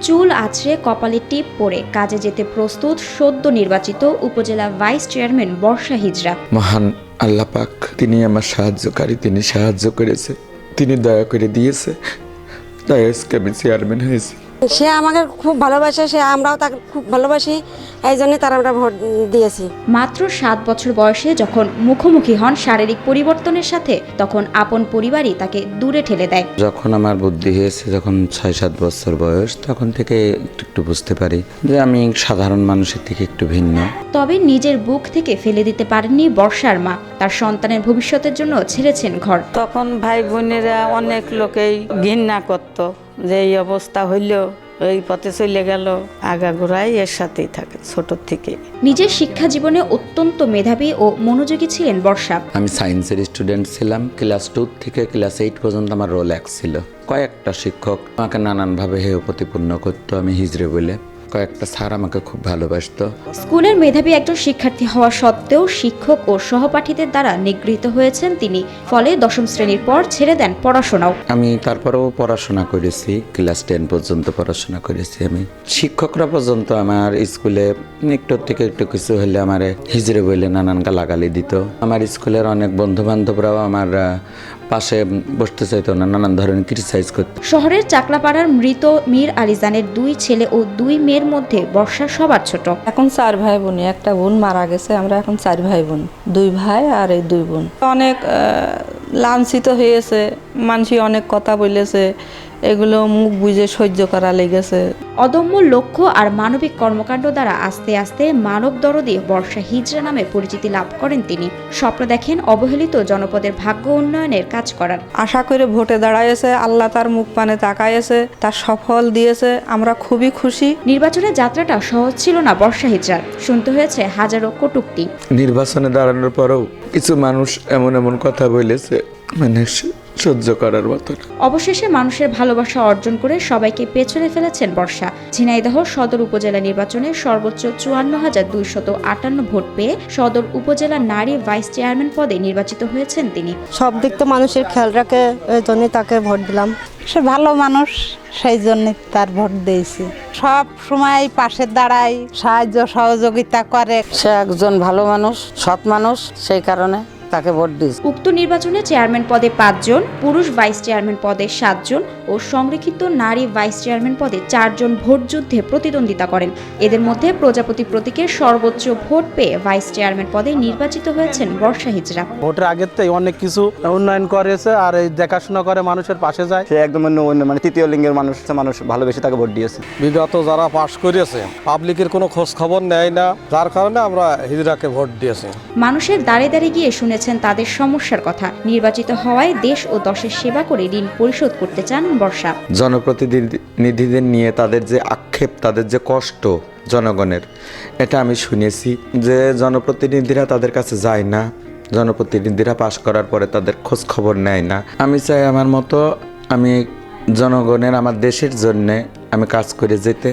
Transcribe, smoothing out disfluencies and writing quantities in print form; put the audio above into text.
চুল আছড়ে কপালে টিপ পরে কাজে যেতে প্রস্তুত সদ্য নির্বাচিত উপজেলা ভাইস চেয়ারম্যান বর্ষা হিজরা। মহান আল্লাহ পাক তিনি আমার সাহায্যকারী, তিনি সাহায্য করেছে, তিনি দয়া করে দিয়েছে, তাই আজকে আমি চেয়ারম্যান হয়েছি। সে আমাকে খুব ভালোবাসে, আমরাও তাকে খুব ভালোবাসি, এই জন্য তার আমরা ভোট দিয়েছি। মাত্র 7 বছর বয়সে যখন মুখোমুখি হন শারীরিক পরিবর্তনের সাথে, তখন আপন পরিবারই তাকে দূরে ঠেলে দেয়। যখন আমার বুদ্ধি হয়েছে, যখন 6-7 বছর বয়স, তখন থেকে একটু বুঝতে পারি যে আমি সাধারণ মানুষের থেকে একটু ভিন্ন। তবে নিজের বুক থেকে ফেলে দিতে পারেননি বর্ষার মা। তার সন্তানের ভবিষ্যতের জন্য ছেড়েছেন ঘর। তখন ভাই বোনেরা অনেক লোকেই ঘৃণা করত যে এই অবস্থা হইল, এই পথে চলে গেল, আগাগোড়াই এর সাথেই থাকে ছোট থেকে। নিজের শিক্ষা জীবনে অত্যন্ত মেধাবী ও মনোযোগী ছিলেন বর্ষা। আমি সায়েন্সের স্টুডেন্ট ছিলাম। ক্লাস 2 থেকে ক্লাস 8 পর্যন্ত আমার রোল এক ছিল। কয়েকটা শিক্ষক আমাকে নানানভাবে হেয় প্রতিপন্ন করতো আমি হিজড়ে বলে। কয়েকটা স্যার আমাকে খুব ভালোবাসতো। স্কুলের মেধাবী একজন শিক্ষার্থী হওয়া সত্ত্বেও শিক্ষক ও সহপাঠীদের দ্বারা নিগৃহীত হয়েছেন তিনি। ফলে 10ম শ্রেণীর পর ছেড়ে দেন পড়াশোনাও। আমি তারপরেও পড়াশোনা করেছি, ক্লাস 10 পর্যন্ত পড়াশোনা করেছি আমি। শিক্ষকরা পর্যন্ত আমার স্কুলে একটু কিছু হলে আমার হিজড়ে বলে নানান গালাগালি দিত। আমার স্কুলের অনেক বন্ধু বান্ধবরাও আমার পাশে বসতে চাইতো না, নানান ধরনের ক্রিটিসাইজ করত। শহরের চাকলাপাড়ার মৃত মীর আলীজানের 2 ছেলে ও 2 মেয়ের মধ্যে বর্ষা সবার ছোট। এখন 4 ভাই বোন, একটা বোন মারা গেছে, আমরা এখন 4 ভাই বোন, 2 ভাই আর এই 2 বোন। অনেক লাঞ্ছিত হয়েছে, মানুষ অনেক কথা বলেছে, এগুলো মুখ বুঝে সহ্য করা লেগেছে। অদম্য লক্ষ্য আর মানবিক কর্মকাণ্ড দ্বারা আস্তে আস্তে মানব দরদী বর্ষা হিজরা নামে পরিচিতি লাভ করেন তিনি। স্বপ্ন দেখেন অবহেলিত জনপদের ভাগ্য উন্নয়নের কাজ করার। আশা করে ভোটে দাঁড়াইছে, আল্লাহ তার মুখ পানে তাকাইছে, তার সফল দিয়েছে, আমরা খুবই খুশি। নির্বাচনের যাত্রাটা সহজ ছিল না বর্ষা হিজরার, শুনতে হয়েছে হাজারো কটূক্তি। নির্বাচনে দাঁড়ানোর পরেও কিছু মানুষ এমন কথা বলেছে মানে সহ্য করার মতো না। অবশেষে মানুষের ভালোবাসা অর্জন করে সবাইকে পেছনে ফেলেছেন বর্ষা। ঝিনাইদহ সদর উপজেলা নির্বাচনে সর্বোচ্চ 54,258 ভোট পেয়ে সদর উপজেলা নারী ভাইস চেয়ারম্যান পদে নির্বাচিত হয়েছেন তিনি। সব দিক তো মানুষের খেয়াল রাখে, এই জন্য তাকে ভোট দিলাম। সে ভালো মানুষ, সেই জন্য তার ভোট দিয়েছি। সব সময় পাশে দাঁড়ায়, সাহায্য সহযোগিতা করে। সে একজন ভালো মানুষ, সৎ মানুষ, সেই কারণে তাকে ভোট দিয়েছি। উক্ত নির্বাচনে চেয়ারম্যান পদে 5 জন, পুরুষ ভাইস চেয়ারম্যান পদে 7 জন ও সংরক্ষিত নারী ভাইস চেয়ারম্যান পদে 4 জন ভোট যুদ্ধে প্রতিদ্বন্দ্বিতা করেন। এদের মধ্যে প্রজাপতি প্রতীকের সর্বোচ্চ ভোট পেয়ে ভাইস চেয়ারম্যান পদে নির্বাচিত হয়েছেন বর্ষা হিজরা। ভোটের আগের থেকে অনেক কিছু উন্নয়ন করেছে, আর এই দেখাশোনা করে মানুষের পাশে যায়। সে একদম মানে তৃতীয় লিঙ্গের মানুষ ভালোবেসে তাকে ভোট দিয়েছে। বিগত যারা পাশ করেছে পাবলিকের কোনো খোঁজ খবর নেয় না, যার কারণে আমরা হিজরাকে ভোট দিয়েছি। মানুষের দাঁড়ে দাঁড়িয়ে গিয়ে শুনেছেন তাদের সমস্যার কথা। নির্বাচিত হওয়ায় দেশ ও দশের সেবা করে ঋণ পরিশোধ করতে চান বর্ষা। জনপ্রতিনিধিদের নিয়ে তাদের যে আক্ষেপ, তাদের যে কষ্ট জনগণের, এটা আমি শুনেছি যে জনপ্রতিনিধিরা তাদের কাছে যায় না, জনপ্রতিনিধিরা পাশ করার পরে তাদের খোঁজ খবর নেয় না। আমি চাই আমার মতো আমি জনগণের, আমার দেশের জন্যে আমি কাজ করে যেতে।